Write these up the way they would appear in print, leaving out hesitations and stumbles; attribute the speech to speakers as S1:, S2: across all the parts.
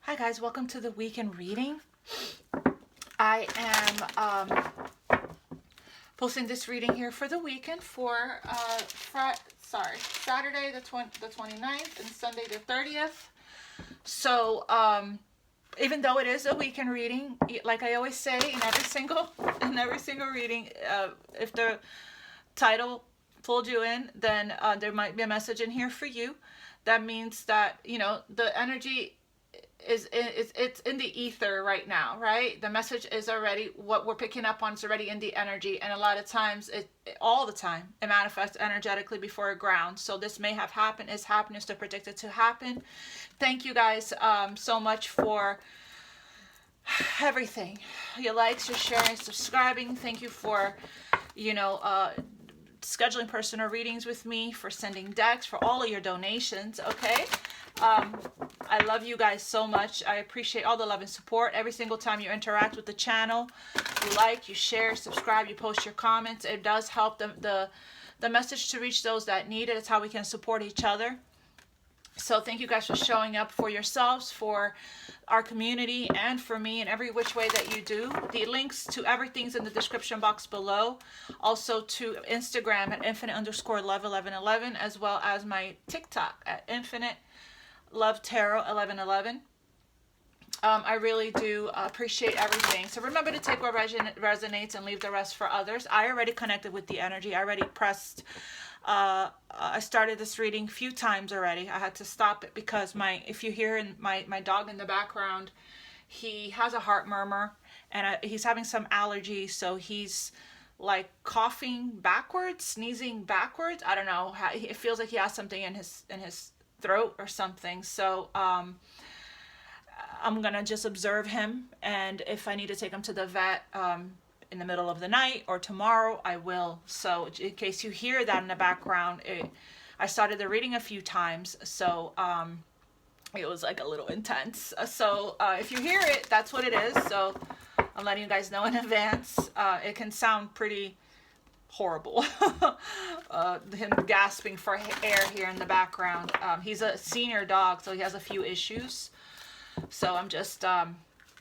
S1: Hi guys, welcome to the weekend reading. I am posting this reading here for the weekend for Saturday the 29th and Sunday the 30th. So even though it is a weekend reading, like I always say in every single reading, if the title pulled you in, then there might be a message in here for you. That means that, you know, the energy it's in the ether right now, right? The message is already, what we're picking up on is already in the energy, and a lot of times all the time it manifests energetically before it grounds. So this may have happened, is happening, still predicted to happen. Thank you guys so much for everything, your likes, your sharing, subscribing. Thank you for, you know, scheduling personal readings with me, for sending decks, for all of your donations. Okay, I love you guys so much. I appreciate all the love and support every single time you interact with the channel. You like, you share, subscribe, you post your comments. It does help the message to reach those that need it. It's how we can support each other. So thank you guys for showing up for yourselves, for our community, and for me in every which way that you do. The links to everything's in the description box below. Also to Instagram at Infinite_Love1111, as well as my TikTok at Infinitelovetarot1111. I really do appreciate everything. So remember to take what resonates and leave the rest for others. I already connected with the energy. I already pressed. I started this reading a few times already. I had to stop it because if you hear my dog in the background, he has a heart murmur, and he's having some allergy, so he's like coughing backwards, sneezing backwards. I don't know. It feels like he has something in his throat or something. So I'm gonna just observe him, and if I need to take him to the vet in the middle of the night or tomorrow, I will. So in case you hear that in the background, I started the reading a few times, so it was like a little intense. So if you hear it, that's what it is. So I'm letting you guys know in advance. It can sound pretty horrible. Him gasping for air here in the background. He's a senior dog, so he has a few issues. So I'm just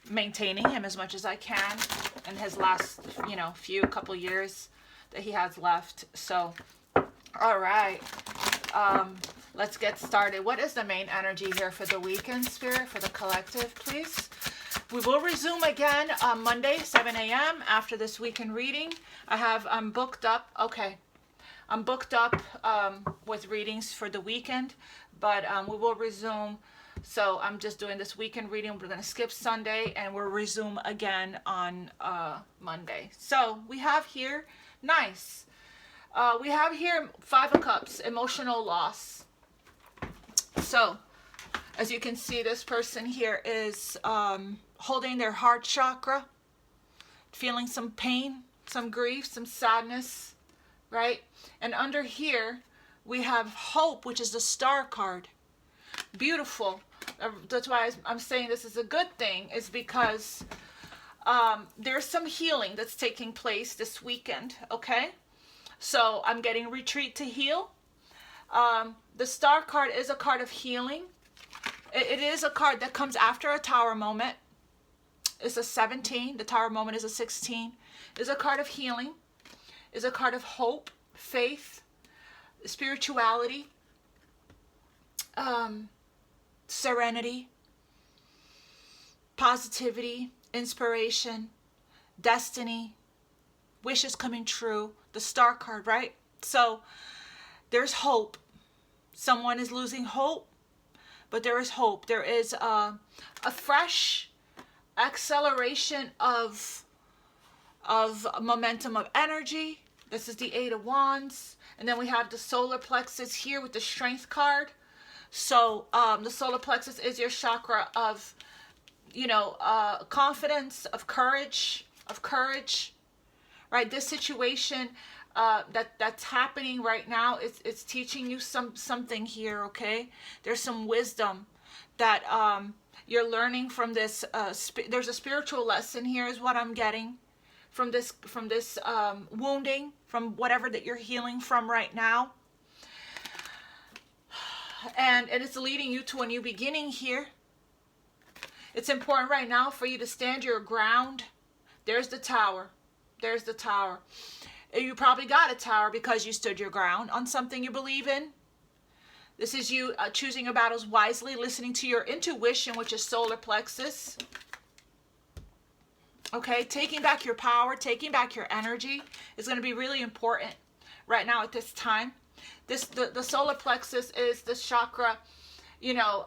S1: maintaining him as much as I can in his last, you know, couple years that he has left. So, all right, let's get started. What is the main energy here for the weekend, Spirit, for the collective, please? We will resume again on Monday, 7 a.m. after this weekend reading. I'm booked up. Okay, I'm booked up with readings for the weekend, but we will resume. So I'm just doing this weekend reading. We're going to skip Sunday, and we'll resume again on Monday. So we have here, nice. We have here 5 of Cups, emotional loss. So as you can see, this person here is holding their heart chakra, feeling some pain, some grief, some sadness, right? And under here, we have hope, which is the Star card. Beautiful. That's why I'm saying this is a good thing, is because there's some healing that's taking place this weekend, okay? So I'm getting retreat to heal. The Star card is a card of healing. It is a card that comes after a Tower moment. It's a 17. The Tower moment is a 16. It's a card of healing. It's a card of hope, faith, spirituality, serenity, positivity, inspiration, destiny, wishes coming true. The Star card, right? So there's hope. Someone is losing hope, but there is hope. There is a fresh acceleration of momentum, of energy. This is the 8 of Wands. And then we have the solar plexus here with the Strength card. So the solar plexus is your chakra of, you know, confidence, of courage, right? This situation that's happening right now, it's teaching you something here, okay? There's some wisdom that you're learning from this. There's a spiritual lesson here, is what I'm getting from this wounding, from whatever that you're healing from right now. And it's leading you to a new beginning here. It's important right now for you to stand your ground. There's the tower. There's the tower. You probably got a tower because you stood your ground on something you believe in. This is you choosing your battles wisely, listening to your intuition, which is solar plexus. Okay, taking back your power, taking back your energy is going to be really important right now at this time. The solar plexus is the chakra, you know,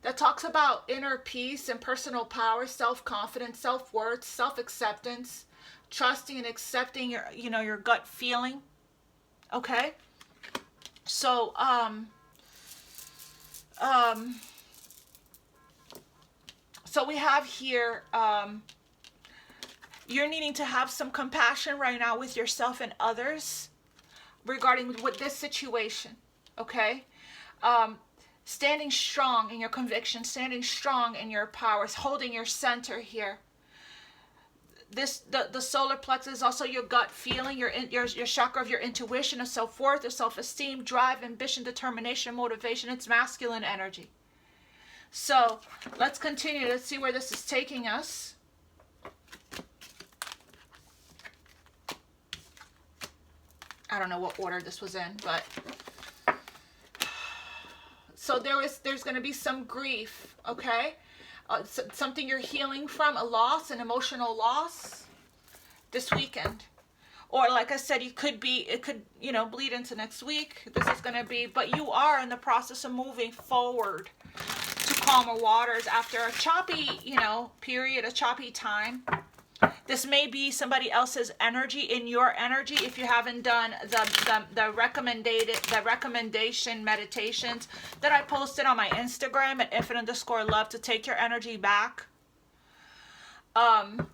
S1: that talks about inner peace and personal power, self-confidence, self-worth, self-acceptance, trusting and accepting your, you know, your gut feeling. Okay? So, so we have here, you're needing to have some compassion right now with yourself and others regarding with this situation. Okay? Standing strong in your conviction, standing strong in your powers, holding your center here. The solar plexus is also your gut feeling, your chakra of your intuition, of self-worth, of self-esteem, drive, ambition, determination, motivation. It's masculine energy. So let's continue. Let's see where this is taking us. I don't know what order this was in, but so there's going to be some grief, okay? Something you're healing from, a loss, an emotional loss this weekend. Or like I said, it could, you know, bleed into next week. This is going to be, but you are in the process of moving forward to calmer waters after a choppy, you know, period, a choppy time. This may be somebody else's energy in your energy if you haven't done the recommendation meditations that I posted on my Instagram at Infinite_love to take your energy back. I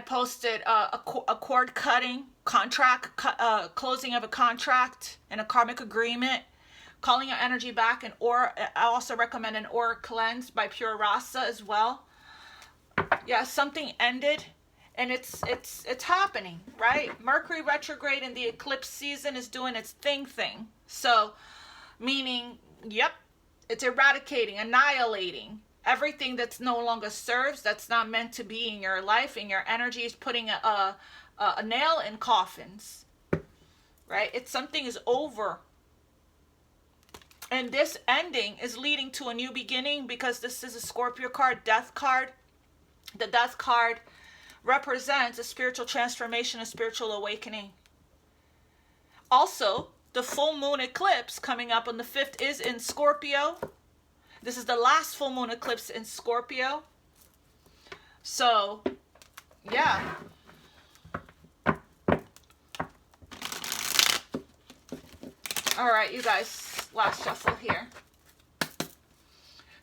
S1: posted a cord cutting, closing of a contract and a karmic agreement, calling your energy back, and I also recommend an aura cleanse by Pure Rasa as well. Yeah, something ended, and it's happening, right? Mercury retrograde in the eclipse season is doing its thing. So, meaning, yep, it's eradicating, annihilating everything that's no longer serves, that's not meant to be in your life, and your energy is putting a nail in coffins, right? It's something is over. And this ending is leading to a new beginning because this is a Scorpio card, Death card. The Death card represents a spiritual transformation, a spiritual awakening. Also, the full moon eclipse coming up on the 5th is in Scorpio. This is the last full moon eclipse in Scorpio. So, yeah. All right, you guys, last shuffle here.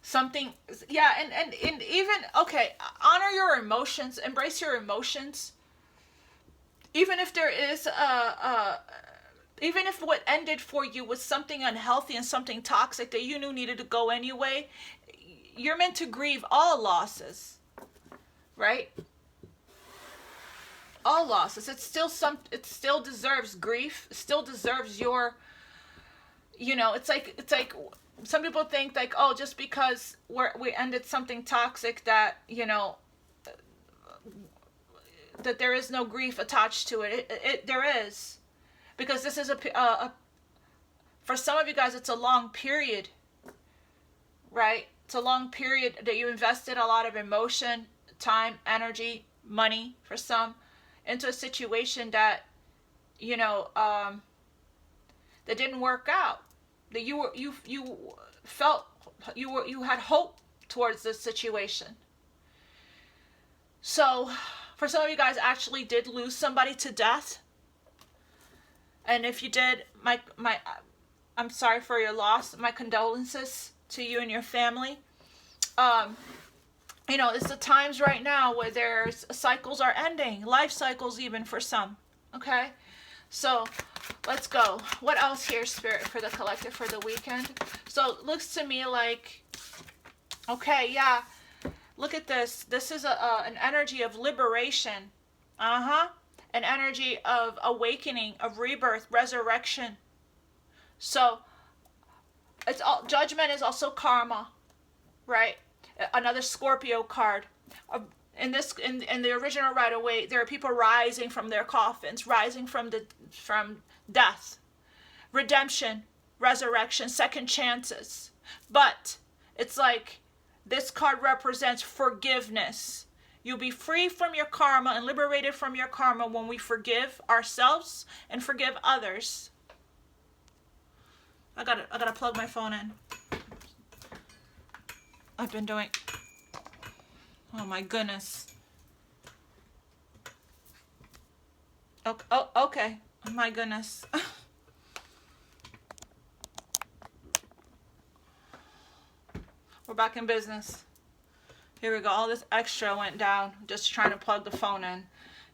S1: Something, yeah, and even, okay, honor your emotions, embrace your emotions. Even if there is even if what ended for you was something unhealthy and something toxic that you knew needed to go anyway, you're meant to grieve all losses, right? All losses. It still deserves grief. It still deserves your, you know, it's like some people think like, oh, just because we ended something toxic that, you know, that there is no grief attached to it. There is, because this is for some of you guys, it's a long period, right? It's a long period that you invested a lot of emotion, time, energy, money for some into a situation that, you know, that didn't work out. That you felt you had hope towards this situation. So, for some of you guys actually did lose somebody to death. And if you did, I'm sorry for your loss. My condolences to you and your family. You know, it's the times right now where there's cycles are ending, life cycles even for some. Okay, so let's go. What else here, Spirit, for the collective for the weekend? So it looks to me like, okay, yeah. Look at this. This is an energy of liberation. An energy of awakening, of rebirth, resurrection. So it's all Judgment is also karma, right? Another Scorpio card. In the original Rider-Waite, there are people rising from their coffins, rising from death, redemption, resurrection, second chances. But it's like this card represents forgiveness. You'll be free from your karma and liberated from your karma when we forgive ourselves and forgive others. I gotta plug my phone in. I've been doing. Oh my goodness. Okay. Oh, okay. Oh my goodness. We're back in business. Here we go. All this extra went down. Just trying to plug the phone in.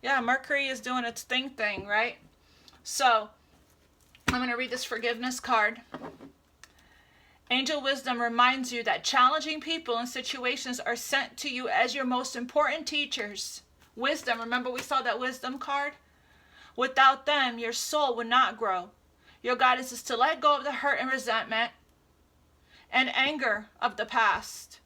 S1: Yeah, Mercury is doing its thing, right? So, I'm going to read this forgiveness card. Angel wisdom reminds you that challenging people and situations are sent to you as your most important teachers. Wisdom, remember we saw that wisdom card? Without them, your soul would not grow. Your guidance is to let go of the hurt and resentment and anger of the past.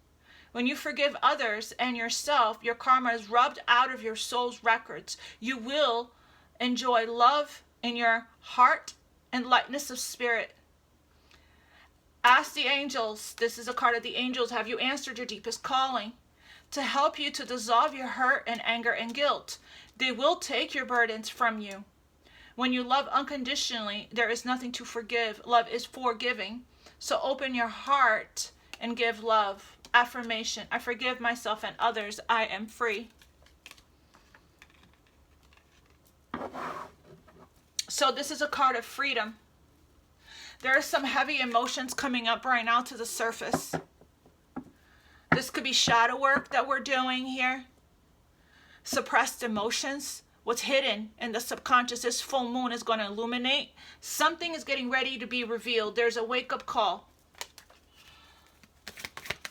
S1: When you forgive others and yourself, your karma is rubbed out of your soul's records. You will enjoy love in your heart and lightness of spirit. Ask the angels, this is a card of the angels, have you answered your deepest calling? To help you to dissolve your hurt and anger and guilt. They will take your burdens from you. When you love unconditionally, there is nothing to forgive. Love is forgiving. So open your heart and give love. Affirmation, I forgive myself and others. I am free. So this is a card of freedom. There are some heavy emotions coming up right now to the surface. This could be shadow work that we're doing here. Suppressed emotions. What's hidden in the subconscious, this full moon is going to illuminate. Something is getting ready to be revealed. There's a wake-up call.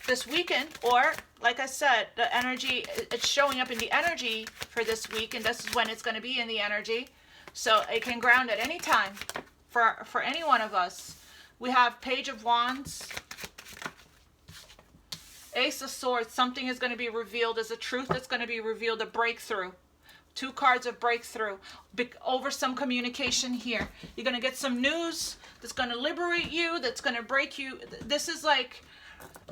S1: This weekend, or like I said, the energy, it's showing up in the energy for this week, and this is when it's going to be in the energy. So it can ground at any time for any one of us. We have Page of Wands, Ace of Swords. Something is going to be revealed. There's a truth that's going to be revealed, a breakthrough. Two cards of breakthrough over some communication here. You're going to get some news that's going to liberate you, that's going to break you. This is like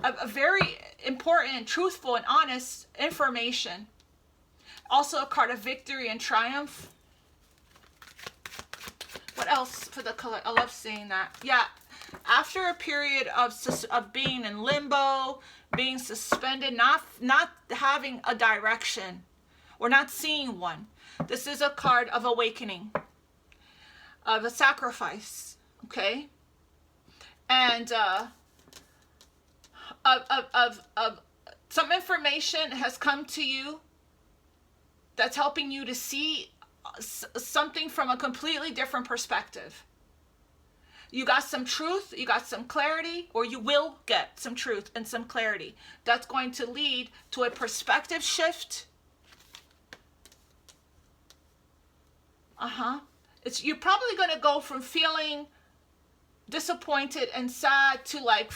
S1: a very important, truthful, and honest information. Also a card of victory and triumph. What else for the color? I love seeing that. Yeah, after a period of being in limbo, being suspended, not having a direction, or not seeing one. This is a card of awakening, of a sacrifice, okay? And of some information has come to you that's helping you to see something from a completely different perspective. You got some truth, you got some clarity, or you will get some truth and some clarity. That's going to lead to a perspective shift. You're probably going to go from feeling disappointed and sad to like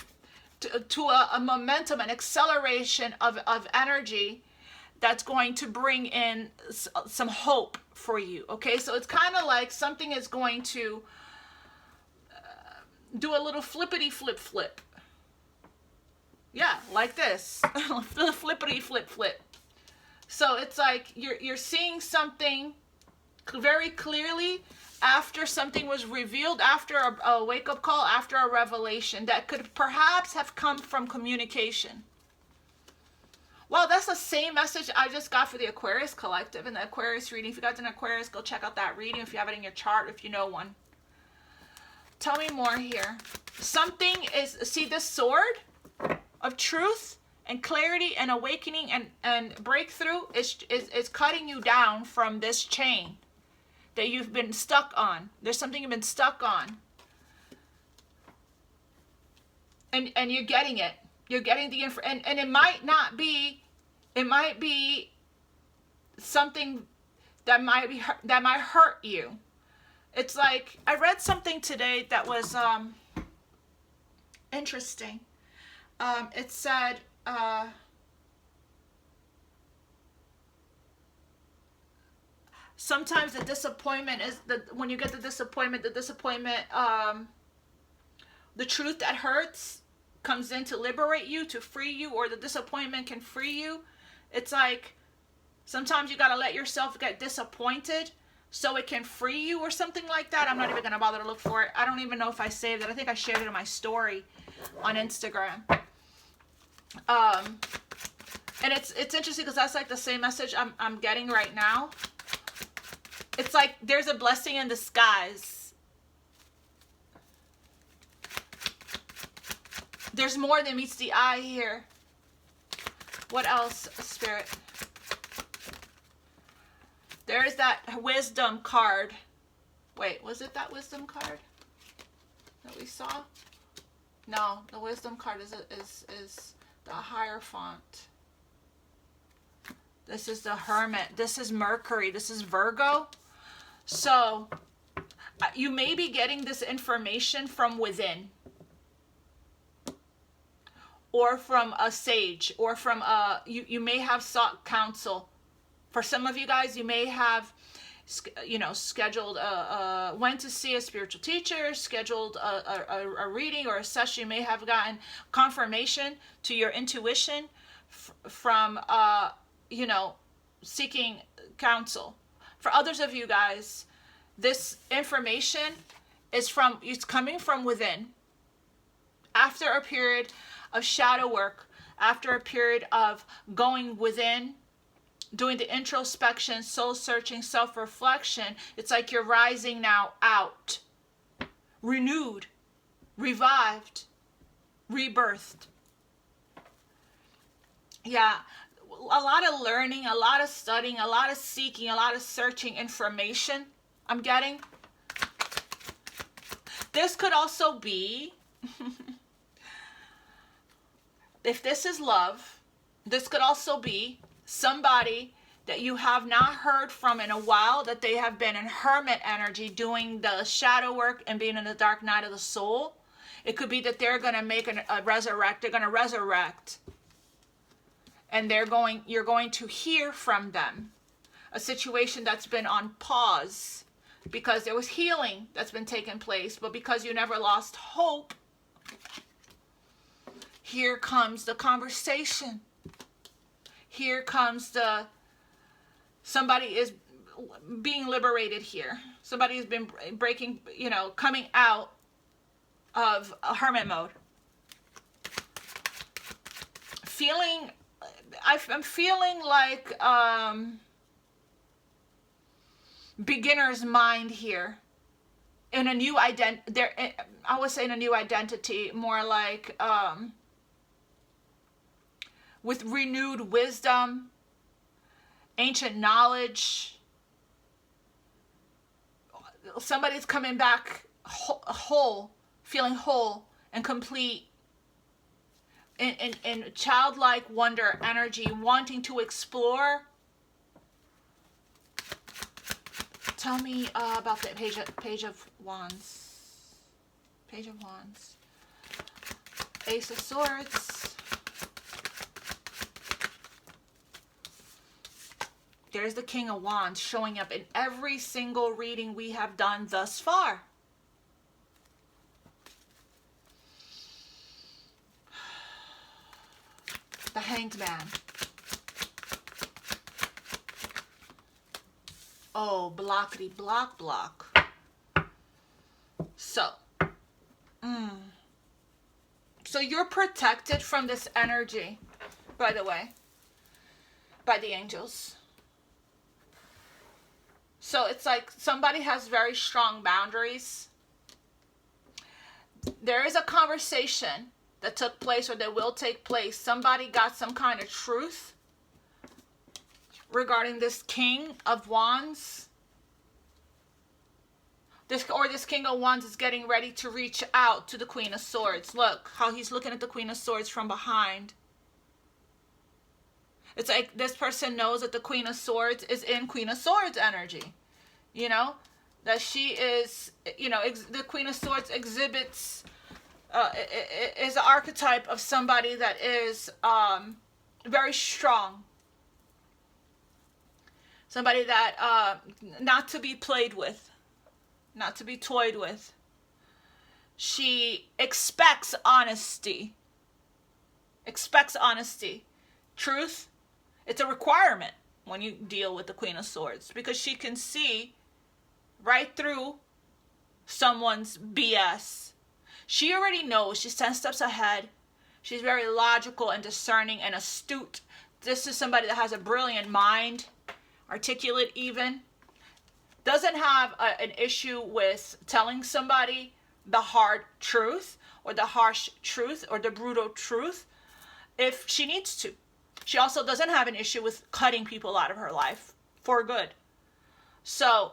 S1: to a momentum, an acceleration of energy that's going to bring in some hope for you. Okay, so it's kind of like something is going to do a little flippity flip. Yeah, like this. Flippity flip. So it's like you're seeing something very clearly after something was revealed, after a wake-up call, after a revelation that could perhaps have come from communication. Well, that's the same message I just got for the Aquarius Collective and the Aquarius reading. If you got an Aquarius, go check out that reading if you have it in your chart, if you know one. Tell me more here. Something is, see this sword of truth and clarity and awakening and breakthrough is cutting you down from this chain that you've been stuck on. There's something you've been stuck on. And you're getting it. You're getting the info, and it might not be, it might be something that might hurt you. It's like, I read something today that was interesting. It said, sometimes the disappointment is when you get the disappointment, the truth that hurts comes in to liberate you, to free you, or the disappointment can free you. It's like sometimes you got to let yourself get disappointed so it can free you, or something like that. I'm not even going to bother to look for it. I don't even know if I saved it. I think I shared it in my story on Instagram. And it's interesting because that's like the same message I'm getting right now. It's like there's a blessing in disguise. There's more than meets the eye here. What else, Spirit? There's that wisdom card. Wait, was it that wisdom card that we saw? No, the wisdom card is the Hierophant. This is the Hermit. This is Mercury. This is Virgo. So you may be getting this information from within, or from a sage, or from you may have sought counsel. For some of you guys, you may have, scheduled went to see a spiritual teacher, scheduled a reading or a session. You may have gotten confirmation to your intuition from seeking counsel. For others of you guys, this information it's coming from within. After a period of shadow work, after a period of going within, doing the introspection, soul searching, self-reflection, it's like you're rising now out, renewed, revived, rebirthed. Yeah, a lot of learning, a lot of studying, a lot of seeking, a lot of searching information I'm getting. This could also be, if this is love, this could also be somebody that you have not heard from in a while, that they have been in hermit energy doing the shadow work and being in the dark night of the soul. It could be that they're going to make a resurrect. They're going to resurrect. And you're going to hear from them. A situation that's been on pause because there was healing that's been taking place, but because you never lost hope, here comes the conversation. Here comes somebody is being liberated here. Somebody has been breaking, coming out of a hermit mode. I'm feeling like beginner's mind here. In a new identity, I would say in a new identity, more like with renewed wisdom, ancient knowledge. Somebody's coming back whole, feeling whole and complete, in childlike wonder energy, wanting to explore. Tell me about the Page of Wands. Page of Wands. Ace of Swords. There's the King of Wands showing up in every single reading we have done thus far. The Hanged Man. Oh, blockety block. So you're protected from this energy, by the way, by the angels. So it's like somebody has very strong boundaries. There is a conversation that took place, or that will take place. Somebody got some kind of truth regarding this King of Wands. This King of Wands is getting ready to reach out to the Queen of Swords. Look how he's looking at the Queen of Swords from behind. It's like this person knows that the Queen of Swords is in Queen of Swords energy. That she is, the Queen of Swords exhibits is the archetype of somebody that is very strong. Somebody that not to be played with, not to be toyed with. She expects honesty. Expects honesty. Truth, it's a requirement when you deal with the Queen of Swords, because she can see right through someone's BS. She already knows. She's 10 steps ahead. She's very logical and discerning and astute. This is somebody that has a brilliant mind, articulate even. Doesn't have an issue with telling somebody the hard truth or the harsh truth or the brutal truth if she needs to. She also doesn't have an issue with cutting people out of her life for good. So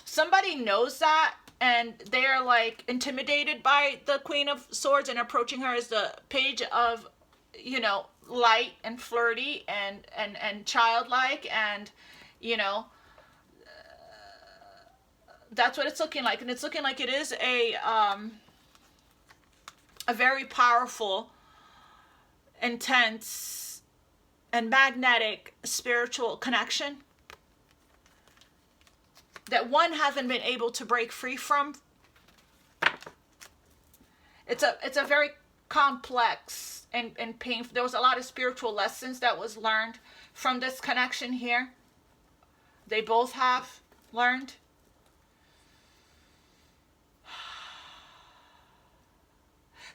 S1: somebody knows that, and they're like intimidated by the Queen of Swords and approaching her as the Page of, you know, light and flirty and childlike, and you know, that's what it's looking like. And it's looking like it is a very powerful, intense, and magnetic spiritual connection that one hasn't been able to break free from. It's a very complex and painful. There was a lot of spiritual lessons that was learned from this connection here. They both have learned.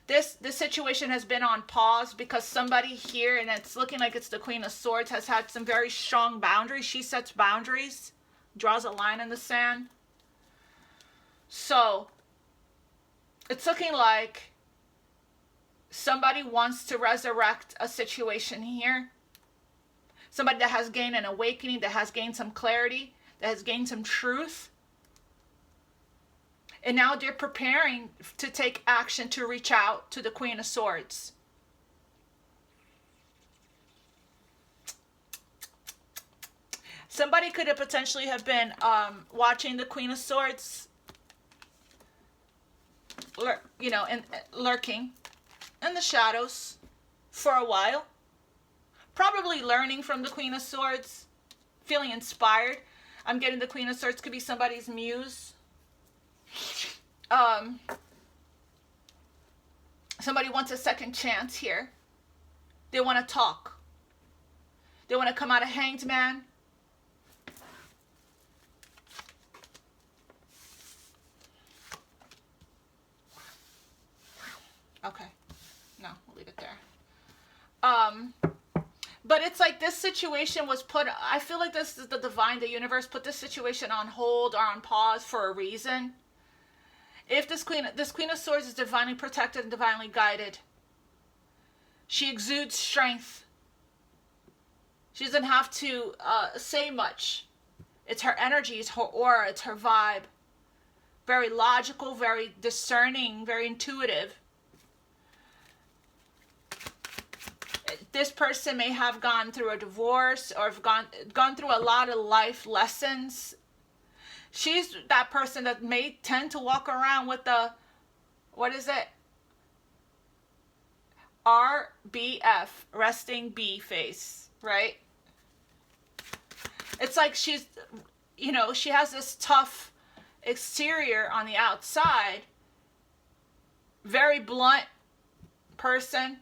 S1: This situation has been on pause because somebody here, and it's looking like it's the Queen of Swords, has had some very strong boundaries. She sets boundaries, draws a line in the sand. So it's looking like somebody wants to resurrect a situation here. Somebody that has gained an awakening, that has gained some clarity, that has gained some truth. And now they're preparing to take action to reach out to the Queen of Swords. Somebody could have potentially have been watching the Queen of Swords, you know, and lurking in the shadows for a while. Probably learning from the Queen of Swords, feeling inspired. I'm getting the Queen of Swords could be somebody's muse. Somebody wants a second chance here. They want to talk. They want to come out of Hanged Man. Okay. No, we'll leave it there. But it's like this situation was put, I feel like this is the divine, the universe put this situation on hold or on pause for a reason. If this Queen of Swords is divinely protected and divinely guided, she exudes strength. She doesn't have to say much. It's her energy, it's her aura, it's her vibe. Very logical, very discerning, very intuitive. This person may have gone through a divorce or have gone through a lot of life lessons. She's that person that may tend to walk around with the, what is it? RBF, resting B face, right? It's like she's, you know, she has this tough exterior on the outside, very blunt person,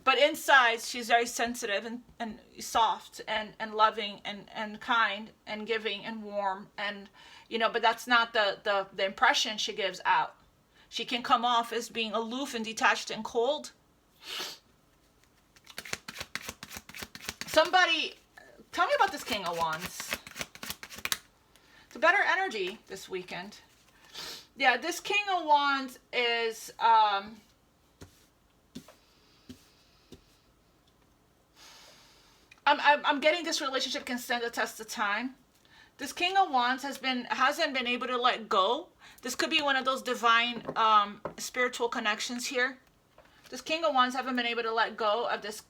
S1: but inside she's very sensitive and soft and loving and kind and giving and warm, and you know, but that's not the impression she gives out. She can come off as being aloof and detached and cold. Somebody tell me about this King of Wands. It's a better energy this weekend. Yeah, this King of Wands is I'm getting this relationship can stand the test of time. This King of Wands hasn't been able to let go. This could be one of those divine spiritual connections here. This King of Wands haven't been able to let go of this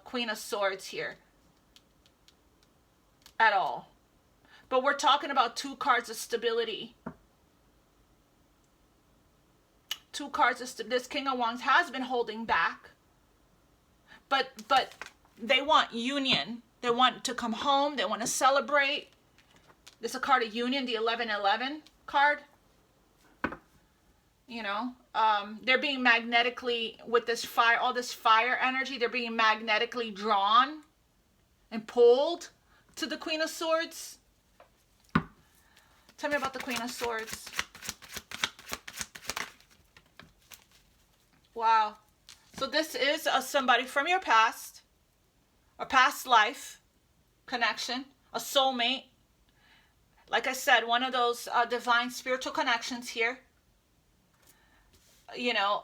S1: Queen of Swords here at all. But we're talking about two cards of stability. two cards, this King of Wands has been holding back. But they want union. They want to come home. They want to celebrate. This is a card of union, the 1111 card. You know, they're being magnetically, with this fire, all this fire energy, they're being magnetically drawn and pulled to the Queen of Swords. Tell me about the Queen of Swords. Wow. So this is somebody from your past, a past life connection, a soulmate. Like I said, one of those divine spiritual connections here. You know,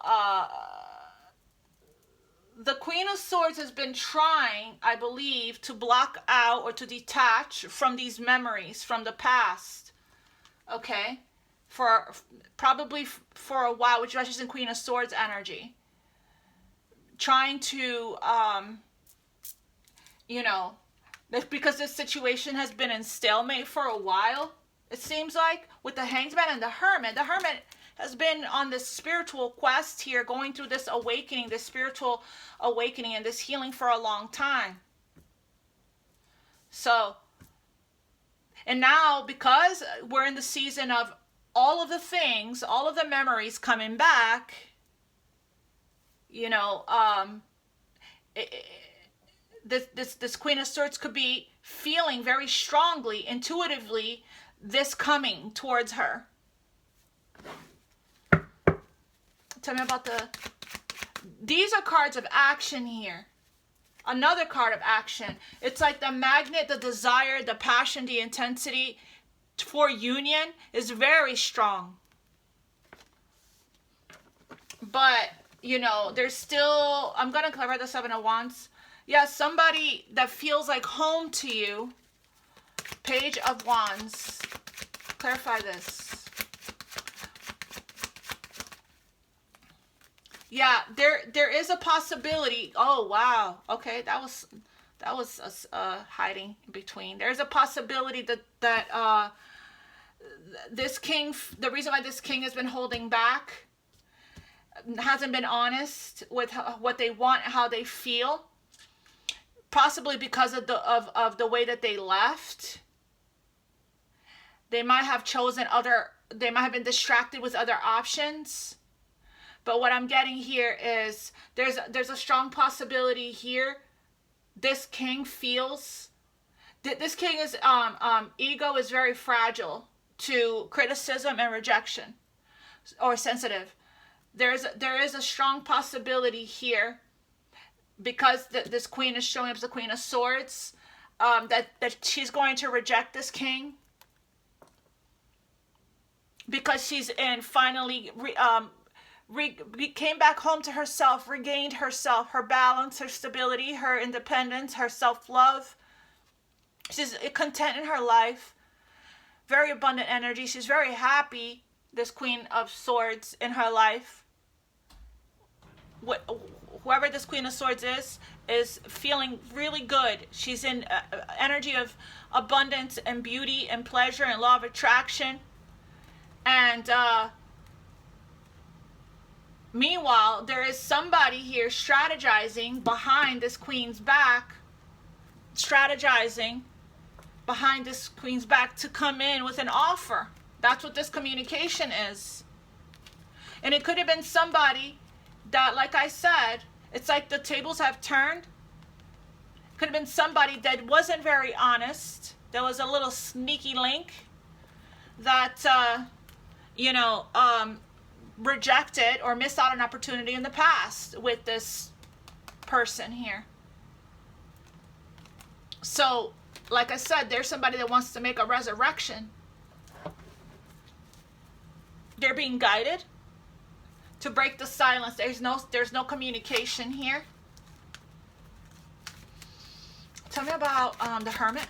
S1: the Queen of Swords has been trying, I believe, to block out or to detach from these memories from the past. Okay? Probably for a while, which is in Queen of Swords energy. Trying to, you know, because this situation has been in stalemate for a while, it seems like, with the Hanged Man and the Hermit. The Hermit has been on this spiritual quest here, going through this awakening, this spiritual awakening and this healing for a long time. So, and now, because we're in the season of all of the things, all of the memories coming back, you know, this Queen of Swords could be feeling very strongly, intuitively, this coming towards her. Tell me about these are cards of action here. Another card of action. It's like the magnet, the desire, the passion, the intensity for union is very strong. But, you know, there's still, I'm going to cover the Seven of Wands. Yeah, somebody that feels like home to you. Page of Wands. Clarify this. Yeah, there is a possibility. Oh, wow. Okay, that was hiding in between. There's a possibility that this king, the reason why this king has been holding back, hasn't been honest with what they want, how they feel, possibly because of the way that they left. They might have chosen they might have been distracted with other options. But what I'm getting here is there's a strong possibility here. This king feels this king is ego is very fragile to criticism and rejection, or sensitive. There is a strong possibility here, because this queen is showing up as the Queen of Swords, that she's going to reject this king, because she's finally came back home to herself, regained herself, her balance, her stability, her independence, her self-love. She's content in her life, very abundant energy. She's very happy, this Queen of Swords, in her life. Whoever this Queen of Swords is feeling really good. She's in energy of abundance and beauty and pleasure and law of attraction. And meanwhile, there is somebody here strategizing behind this queen's back, to come in with an offer. That's what this communication is. And it could have been somebody that, like I said, it's like the tables have turned. It could have been somebody that wasn't very honest. There was a little sneaky link that, rejected or missed out on an opportunity in the past with this person here. So, like I said, there's somebody that wants to make a resurrection. They're being guided to break the silence. There's no communication here. Tell me about the Hermit.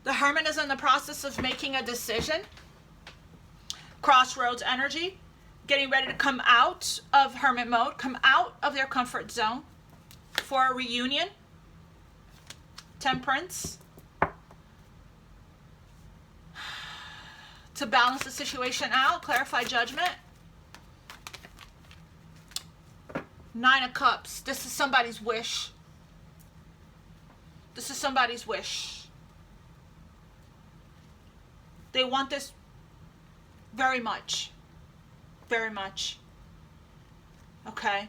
S1: The Hermit is in the process of making a decision. Crossroads energy, getting ready to come out of hermit mode, come out of their comfort zone for a reunion. Temperance. to balance the situation out. Clarify judgment. 9 of Cups. This is somebody's wish. This is somebody's wish. They want this very much. Very much. Okay.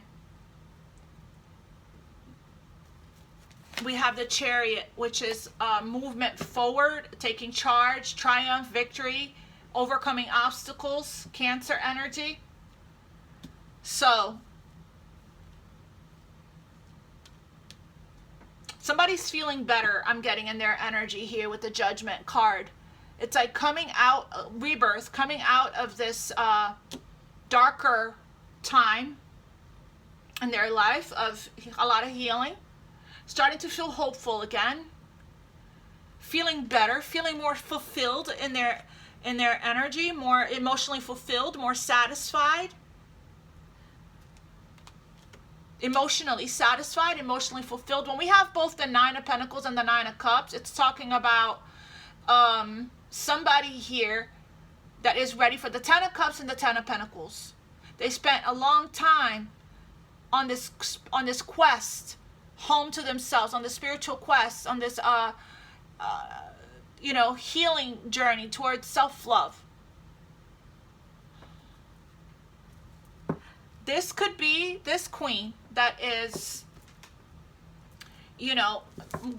S1: We have the Chariot, which is movement forward, taking charge, triumph, victory, overcoming obstacles, Cancer energy. So, somebody's feeling better, I'm getting in their energy here with the Judgment card. It's like coming out, rebirth, coming out of this darker time in their life of a lot of healing. Starting to feel hopeful again, feeling better, feeling more fulfilled in their energy, more emotionally fulfilled, more satisfied, emotionally satisfied, emotionally fulfilled. When we have both the 9 of Pentacles and the 9 of Cups, it's talking about somebody here that is ready for the 10 of Cups and the 10 of Pentacles. They spent a long time on this quest home to themselves, on the spiritual quest, on this healing journey towards self-love. This could be this queen that is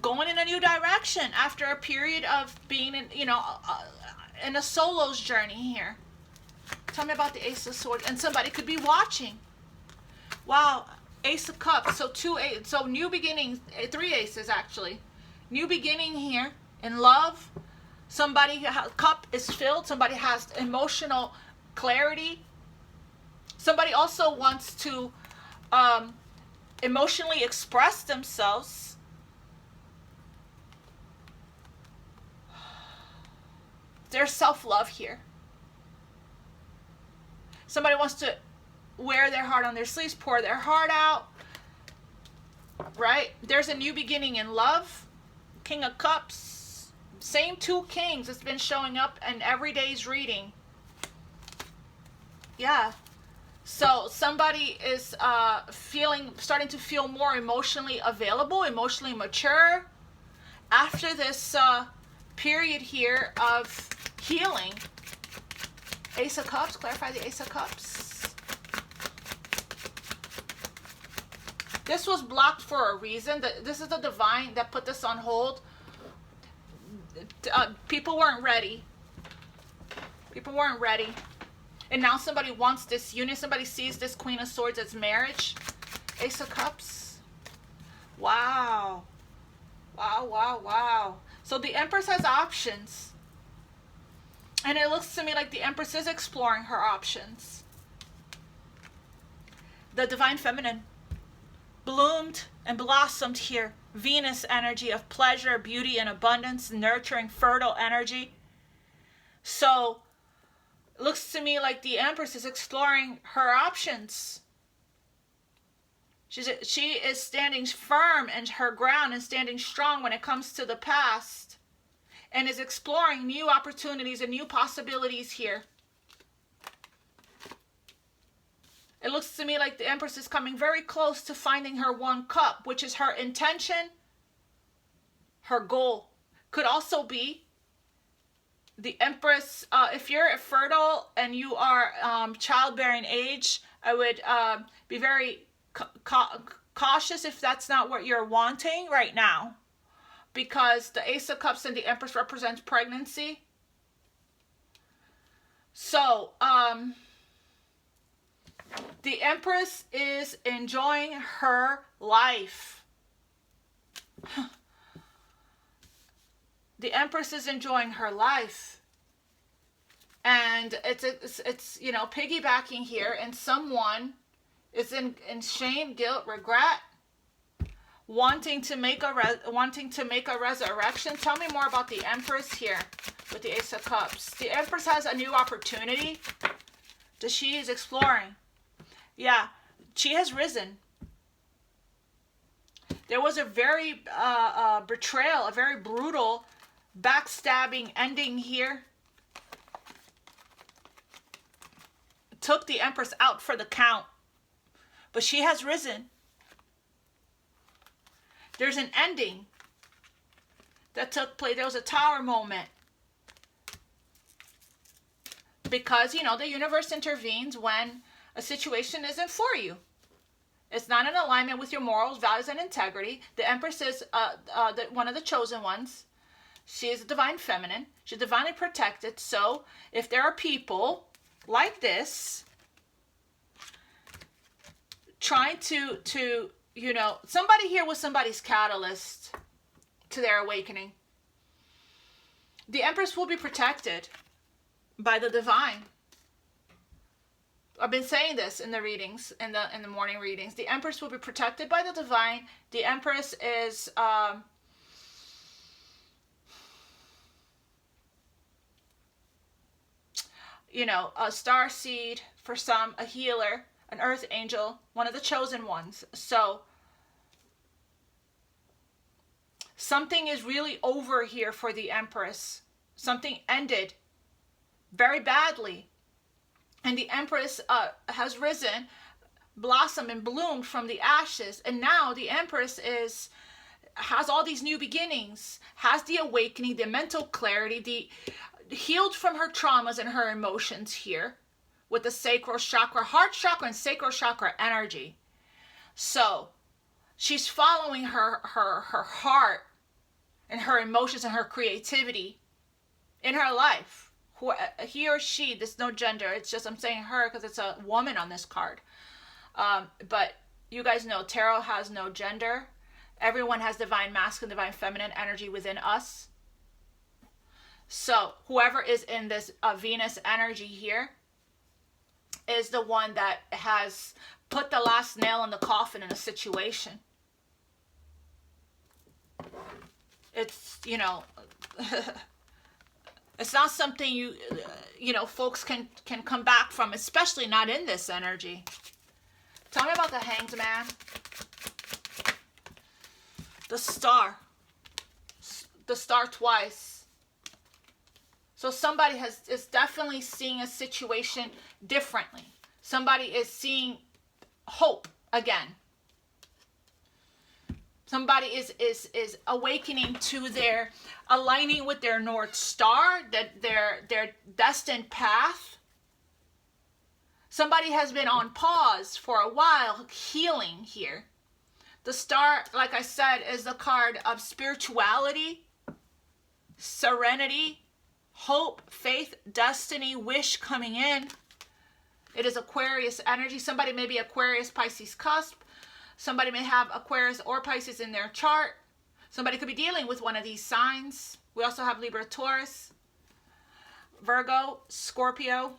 S1: going in a new direction after a period of being in a solo's journey here. Tell me about the Ace of Swords. And somebody could be watching. Wow. Ace of Cups, so new beginnings, 3 aces actually. New beginning here in love. Somebody cup is filled. Somebody has emotional clarity. Somebody also wants to emotionally express themselves. There's self-love here. Somebody wants to wear their heart on their sleeves, pour their heart out, right? There's a new beginning in love. King of Cups, same 2 kings. It's been showing up in every day's reading. Yeah. So somebody is starting to feel more emotionally available, emotionally mature after this period here of healing. Ace of Cups, clarify the Ace of Cups. This was blocked for a reason. This is the divine that put this on hold. People weren't ready. People weren't ready. And now somebody wants this union. Somebody sees this Queen of Swords as marriage. Ace of Cups. Wow. Wow, wow, wow. So the Empress has options. And it looks to me like the Empress is exploring her options. The Divine Feminine bloomed and blossomed here. Venus energy of pleasure, beauty, and abundance, nurturing, fertile energy. So it looks to me like the Empress is exploring her options. She is standing firm in her ground and standing strong when it comes to the past, and is exploring new opportunities and new possibilities here. It looks to me like the Empress is coming very close to finding her 1 cup, which is her intention, her goal. Could also be the Empress, if you're fertile and you are childbearing age, I would be very cautious if that's not what you're wanting right now. Because the Ace of Cups and the Empress represents pregnancy. So, the Empress is enjoying her life. The Empress is enjoying her life. And it's piggybacking here, and someone is in shame, guilt, regret, wanting to make a resurrection. Tell me more about the Empress here with the Ace of Cups. The Empress has a new opportunity that she is exploring. Yeah, she has risen. There was a very betrayal, a very brutal backstabbing ending here. took the Empress out for the count. But she has risen. There's an ending that took place. There was a Tower moment. Because, you know, the universe intervenes when a situation isn't for you. It's not in alignment with your morals, values, and integrity. The Empress is one of the chosen ones. She is a divine feminine. She's divinely protected. So if there are people like this trying to you know, somebody here was somebody's catalyst to their awakening. The Empress will be protected by the divine. I've been saying this in the readings, in the morning readings. The Empress will be protected by the divine. The Empress is you know, a star seed for some, a healer, an earth angel, one of the chosen ones. So something is really over here for the Empress. Something ended very badly. And the Empress has risen, blossomed and bloomed from the ashes. And now the Empress has all these new beginnings, has the awakening, the mental clarity, the healed from her traumas and her emotions here with the sacral chakra, heart chakra, and sacral chakra energy. So she's following her heart and her emotions and her creativity in her life. He or she, there's no gender. It's just, I'm saying her because it's a woman on this card. But you guys know tarot has no gender. Everyone has divine masculine, divine feminine energy within us. So whoever is in this Venus energy here is the one that has put the last nail in the coffin in a situation. It's, you know, it's not something you know, folks can come back from, especially not in this energy. Tell me about the Hanged Man. The Star. The Star twice. So somebody is definitely seeing a situation differently. Somebody is seeing hope again. Somebody is awakening to their, aligning with their North Star, that their destined path. Somebody has been on pause for a while, healing here. The Star, like I said, is the card of spirituality, serenity, hope, faith, destiny, wish coming in. It is Aquarius energy. Somebody may be Aquarius, Pisces cusp. Somebody may have Aquarius or Pisces in their chart. Somebody could be dealing with one of these signs. We also have Libra, Taurus, Virgo, Scorpio,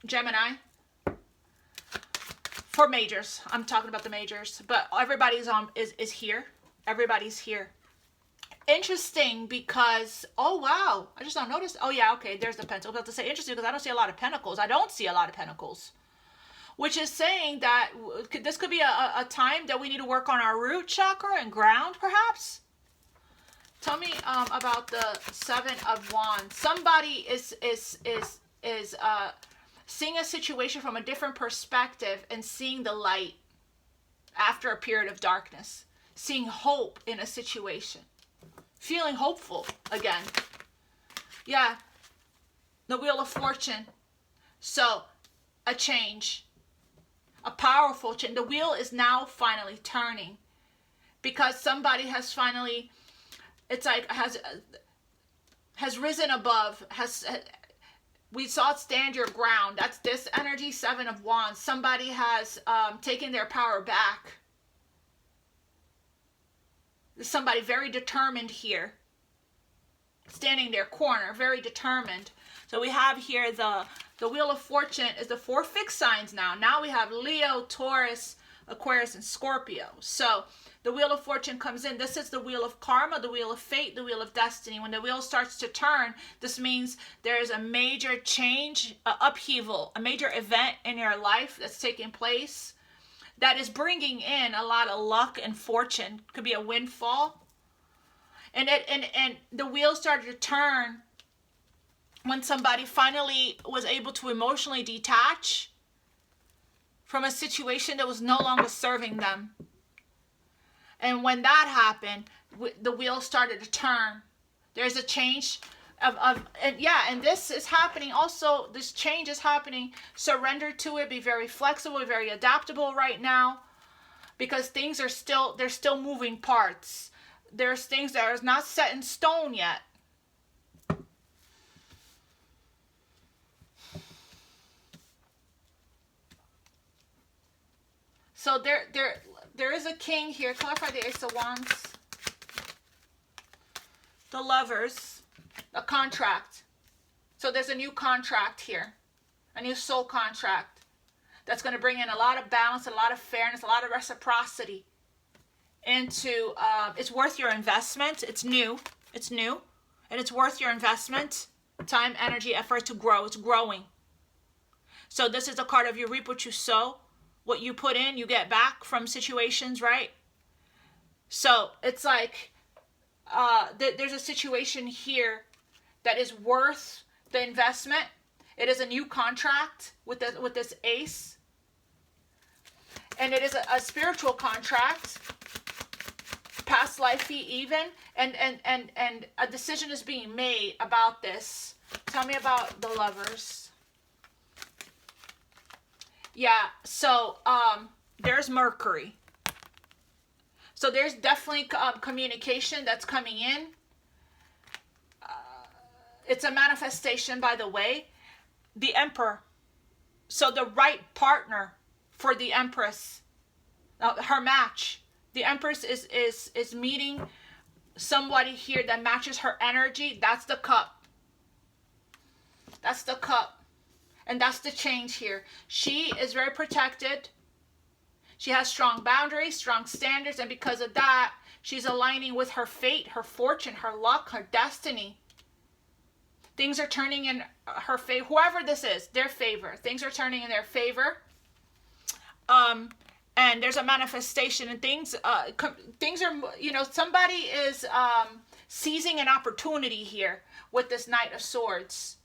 S1: Gemini. For majors, I'm talking about the majors, but everybody's is here. Everybody's here. Interesting because, oh wow, I just not noticed. Oh yeah, okay, there's the Pentacle. I was about to say interesting because I don't see a lot of Pentacles. I don't see a lot of Pentacles. Which is saying that this could be a time that we need to work on our root chakra and ground, perhaps. Tell me about the Seven of Wands. Somebody is seeing a situation from a different perspective and seeing the light after a period of darkness. Seeing hope in a situation. Feeling hopeful again. Yeah. The Wheel of Fortune. So, a change. A powerful change. The wheel is now finally turning. Because somebody has finally, it's like, has risen above, we saw it, stand your ground. That's this energy, Seven of Wands. Somebody has taken their power back. Somebody very determined here. Standing their corner, very determined. So we have here the Wheel of Fortune is the 4 fixed signs now. Now we have Leo, Taurus, Aquarius, and Scorpio. So the Wheel of Fortune comes in. This is the Wheel of Karma, the Wheel of Fate, the Wheel of Destiny. When the wheel starts to turn, this means there is a major change, upheaval, a major event in your life that's taking place that is bringing in a lot of luck and fortune. Could be a windfall. And the wheel started to turn when somebody finally was able to emotionally detach from a situation that was no longer serving them. And when that happened, the wheels started to turn. There's a change and this is happening also. This change is happening. Surrender to it. Be very flexible, be very adaptable right now, because things are there's still moving parts. There's things that are not set in stone yet. So there is a king here. Clarify the Ace of Wands. The Lovers. A contract. So there's a new contract here. A new soul contract. That's going to bring in a lot of balance, a lot of fairness, a lot of reciprocity. Into, it's worth your investment. It's new. It's new. And it's worth your investment. Time, energy, effort to grow. It's growing. So this is a card of you reap what you sow. What you put in, you get back from situations, right? So it's like there's a situation here that is worth the investment. It is a new contract with this ace. And it is a spiritual contract. Past life even. And a decision is being made about this. Tell me about the Lovers. Yeah, so there's Mercury. So there's definitely communication that's coming in. It's a manifestation, by the way. The Emperor. So the right partner for the Empress. Her match. The Empress is meeting somebody here that matches her energy. That's the Cup. That's the Cup. And that's the change here. She is very protected. She has strong boundaries, strong standards. And because of that, she's aligning with her fate, her fortune, her luck, her destiny. Things are turning in her favor. Whoever this is, their favor. Things are turning in their favor. And there's a manifestation. And things are, somebody is seizing an opportunity here with this Knight of Swords.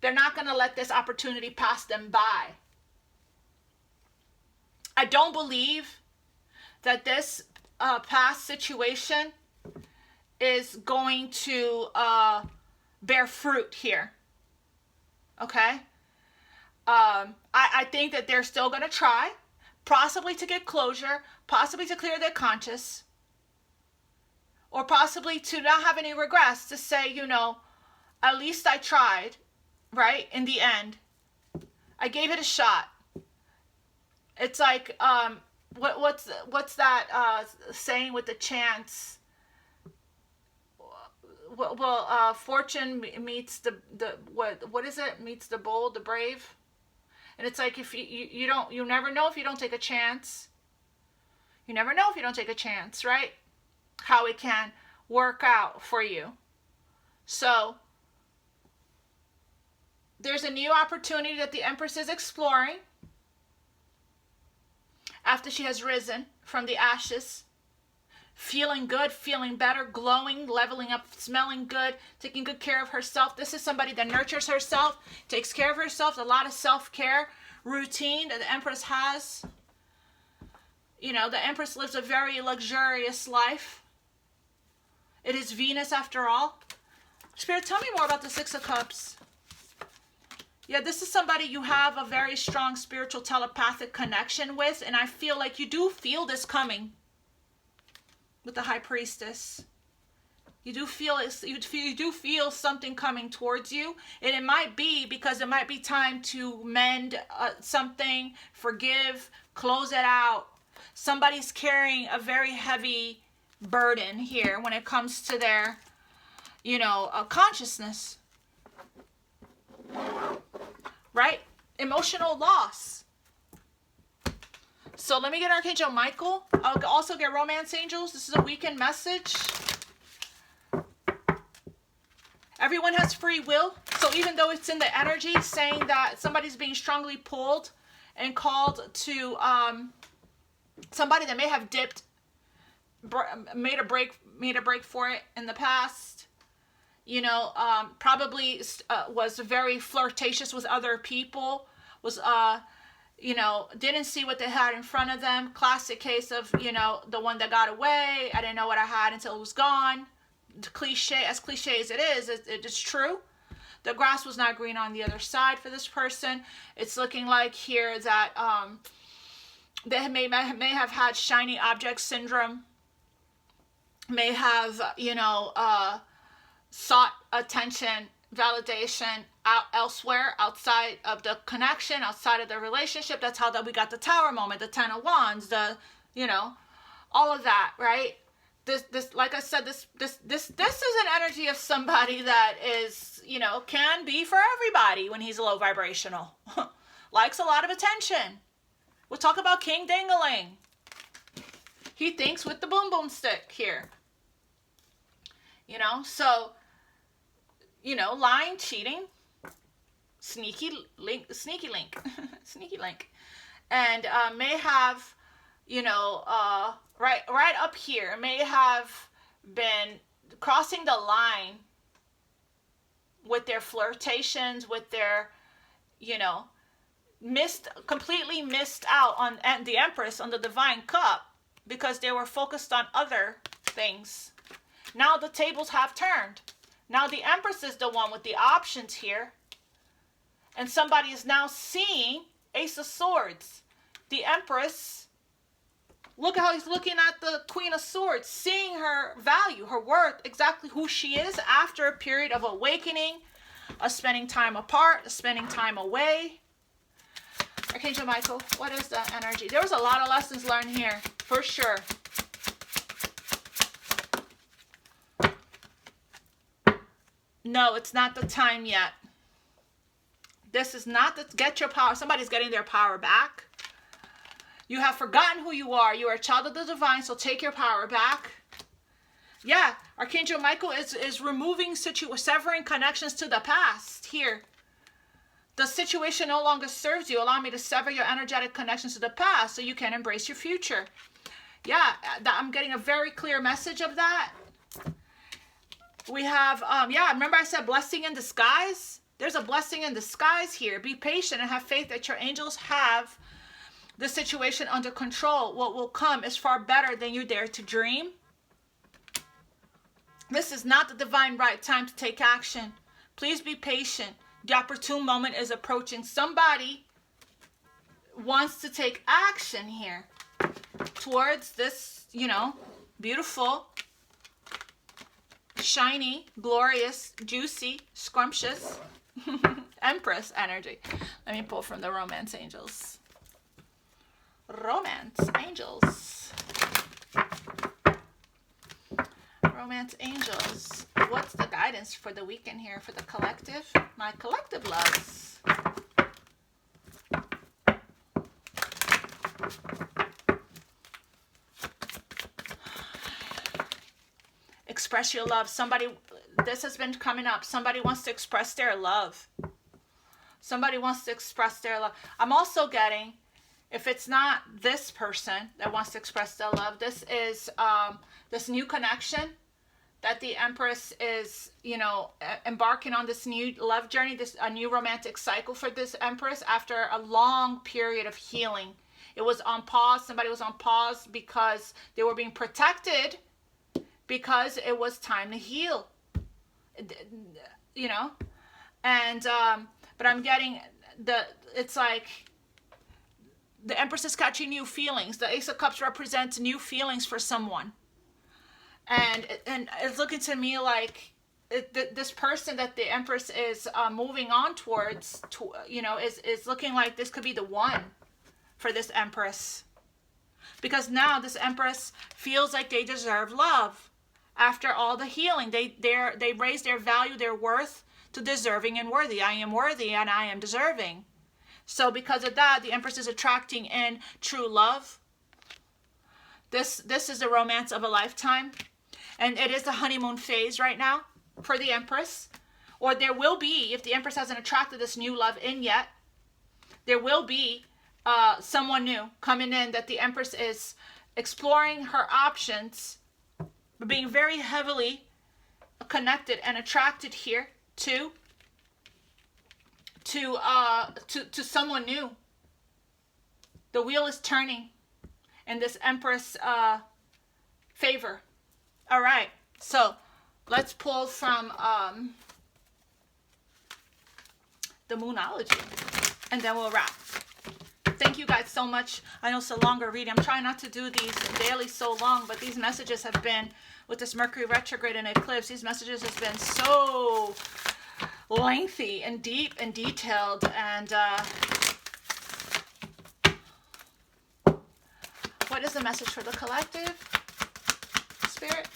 S1: They're not going to let this opportunity pass them by. I don't believe that this past situation is going to bear fruit here. Okay? I think that they're still going to try, possibly to get closure, possibly to clear their conscience, or possibly to not have any regrets, to say, at least I tried. Right? In the end, I gave it a shot. It's like, what's that saying with the chance? Well, fortune meets what is it? Meets the bold, the brave. And it's like, if you never know if you don't take a chance. You never know if you don't take a chance, right? How it can work out for you. So there's a new opportunity that the Empress is exploring after she has risen from the ashes, feeling good, feeling better, glowing, leveling up, smelling good, taking good care of herself. This is somebody that nurtures herself, takes care of herself, a lot of self-care routine that the Empress has. The Empress lives a very luxurious life. It is Venus after all. Spirit, tell me more about the Six of Cups. Yeah, this is somebody you have a very strong spiritual telepathic connection with, and I feel like you do feel this coming with the High Priestess. You do feel something coming towards you, and it might be because it might be time to mend something, forgive, close it out. Somebody's carrying a very heavy burden here when it comes to their, consciousness. Right? Emotional loss. So let me get Archangel Michael. I'll also get Romance Angels. This is a weekend message. Everyone has free will. So even though it's in the energy saying that somebody's being strongly pulled and called to somebody that may have made a break for it in the past, you know, probably was very flirtatious with other people, was, you know, didn't see what they had in front of them. Classic case of, you know, the one that got away. I didn't know what I had until it was gone. Cliche as it is, it is true. The grass was not green on the other side for this person. It's looking like here that they may have had shiny object syndrome, may have, you know, sought attention, validation elsewhere, outside of the connection, outside of the relationship. That's how that we got the Tower moment, the Ten of Wands, the, you know, all of that, right? This, like I said, this is an energy of somebody that is, you know, can be for everybody when he's low vibrational. Likes a lot of attention. We'll talk about King Dingaling. He thinks with the boom boom stick here. You know, so, you know, lying, cheating, sneaky link, and may have, you know, right up here, may have been crossing the line with their flirtations, with their, you know, completely missed out on the Empress, on the Divine Cup, because they were focused on other things. Now the tables have turned. Now the Empress is the one with the options here. And somebody is now seeing Ace of Swords. The Empress, look how he's looking at the Queen of Swords, seeing her value, her worth, exactly who she is after a period of awakening, of spending time apart, of spending time away. Archangel Michael, what is the energy? There was a lot of lessons learned here, for sure. No, it's not the time yet. This is not the, get your power. Somebody's getting their power back. You have forgotten who you are. You are a child of the divine, so take your power back. Yeah, Archangel Michael is removing, severing connections to the past here. The situation no longer serves you. Allow me to sever your energetic connections to the past so you can embrace your future. Yeah, I'm getting a very clear message of that. We have, yeah, remember I said blessing in disguise? There's a blessing in disguise here. Be patient and have faith that your angels have the situation under control. What will come is far better than you dare to dream. This is not the divine right time to take action. Please be patient. The opportune moment is approaching. Somebody wants to take action here towards this, you know, beautiful, shiny, glorious, juicy, scrumptious Empress energy. Let me pull from the Romance Angels. Romance Angels. Romance Angels. What's the guidance for the weekend here for the collective? My collective loves. Express your love. Somebody, this has been coming up. Somebody wants to express their love. Somebody wants to express their love. I'm also getting, if it's not this person that wants to express their love, this is this new connection that the Empress is, you know, embarking on this new love journey, a new romantic cycle for this Empress after a long period of healing. It was on pause. Somebody was on pause because they were being protected, because it was time to heal, you know. And but I'm getting it's like the Empress is catching new feelings. The Ace of Cups represents new feelings for someone, and it's looking to me like this person that the Empress is moving on towards, you know, is looking like this could be the one for this Empress, because now this Empress feels like they deserve love. After all the healing, they raise their value, their worth to deserving and worthy. I am worthy and I am deserving. So because of that, the Empress is attracting in true love. This is the romance of a lifetime. And it is the honeymoon phase right now for the Empress. Or there will be, if the Empress hasn't attracted this new love in yet, there will be someone new coming in that the Empress is exploring her options, being very heavily connected and attracted here to someone new. The wheel is turning in this Empress favor. All right, so let's pull from the Moonology, and then we'll wrap. Thank you guys so much. I know it's a longer reading. I'm trying not to do these daily so long, but these messages have been, with this Mercury retrograde and eclipse, these messages have been so lengthy and deep and detailed. And what is the message for the collective, Spirit?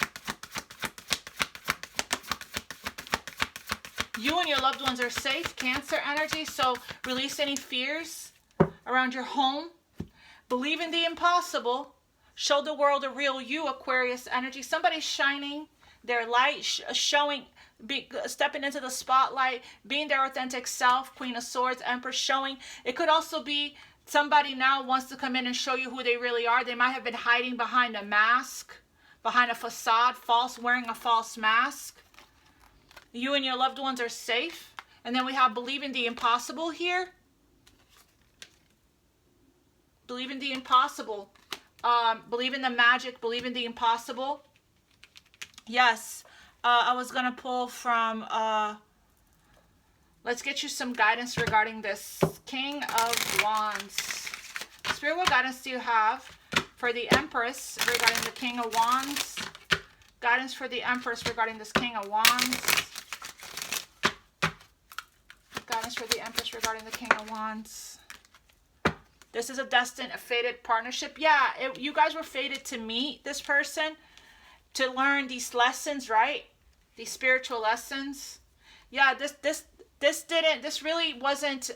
S1: You and your loved ones are safe. Cancer energy. So release any fears around your home. Believe in the impossible. Show the world a real you, Aquarius energy. Somebody's shining their light, stepping into the spotlight, being their authentic self. Queen of Swords, Empress, showing. It could also be somebody now wants to come in and show you who they really are. They might have been hiding behind a mask, behind a facade, wearing a false mask. You and your loved ones are safe. And then we have believe in the impossible here. Believe in the impossible. Believe in the magic. Believe in the impossible. Yes. I was going to pull from... let's get you some guidance regarding this King of Wands. Spirit, what guidance do you have for the Empress regarding the King of Wands? Guidance for the Empress regarding this King of Wands. Guidance for the Empress regarding the King of Wands. This is a destined, a fated partnership. Yeah, you guys were fated to meet this person, to learn these lessons, right? These spiritual lessons. Yeah, this really wasn't,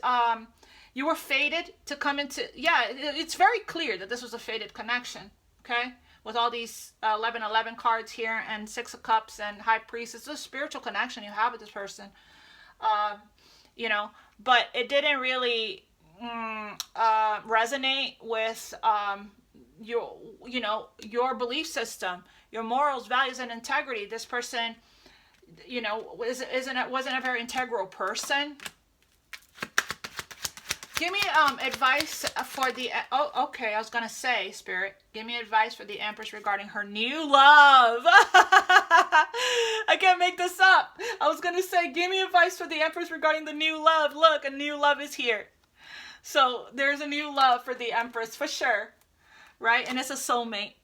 S1: you were fated to come into, yeah, it's very clear that this was a fated connection, okay? With all these 11 cards here and 6 of Cups and High Priest. It's a spiritual connection you have with this person, you know, but it didn't really resonate with your belief system, your morals, values, and integrity. This person, you know, wasn't a very integral person. Give me advice for the... Oh, okay. I was going to say, Spirit, give me advice for the Empress regarding her new love. I can't make this up. I was going to say, give me advice for the Empress regarding the new love. Look, a new love is here. So there's a new love for the Empress for sure, right? And it's a soulmate.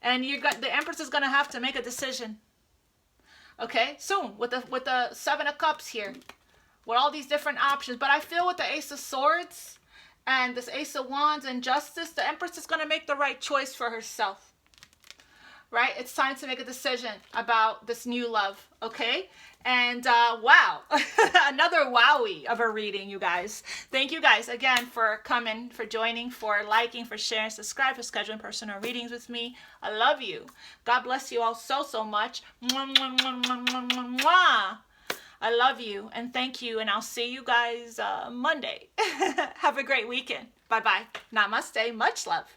S1: And the Empress is going to have to make a decision. Okay, soon with the 7 of Cups here, with all these different options. But I feel with the Ace of Swords and this Ace of Wands and Justice, the Empress is going to make the right choice for herself. Right? It's time to make a decision about this new love. Okay? And wow, another wowie of a reading, you guys. Thank you guys again for coming, for joining, for liking, for sharing, subscribe, for scheduling personal readings with me. I love you. God bless you all so, so much. Mwah, mwah, mwah, mwah, mwah, mwah, mwah. I love you and thank you. And I'll see you guys Monday. Have a great weekend. Bye-bye. Namaste. Much love.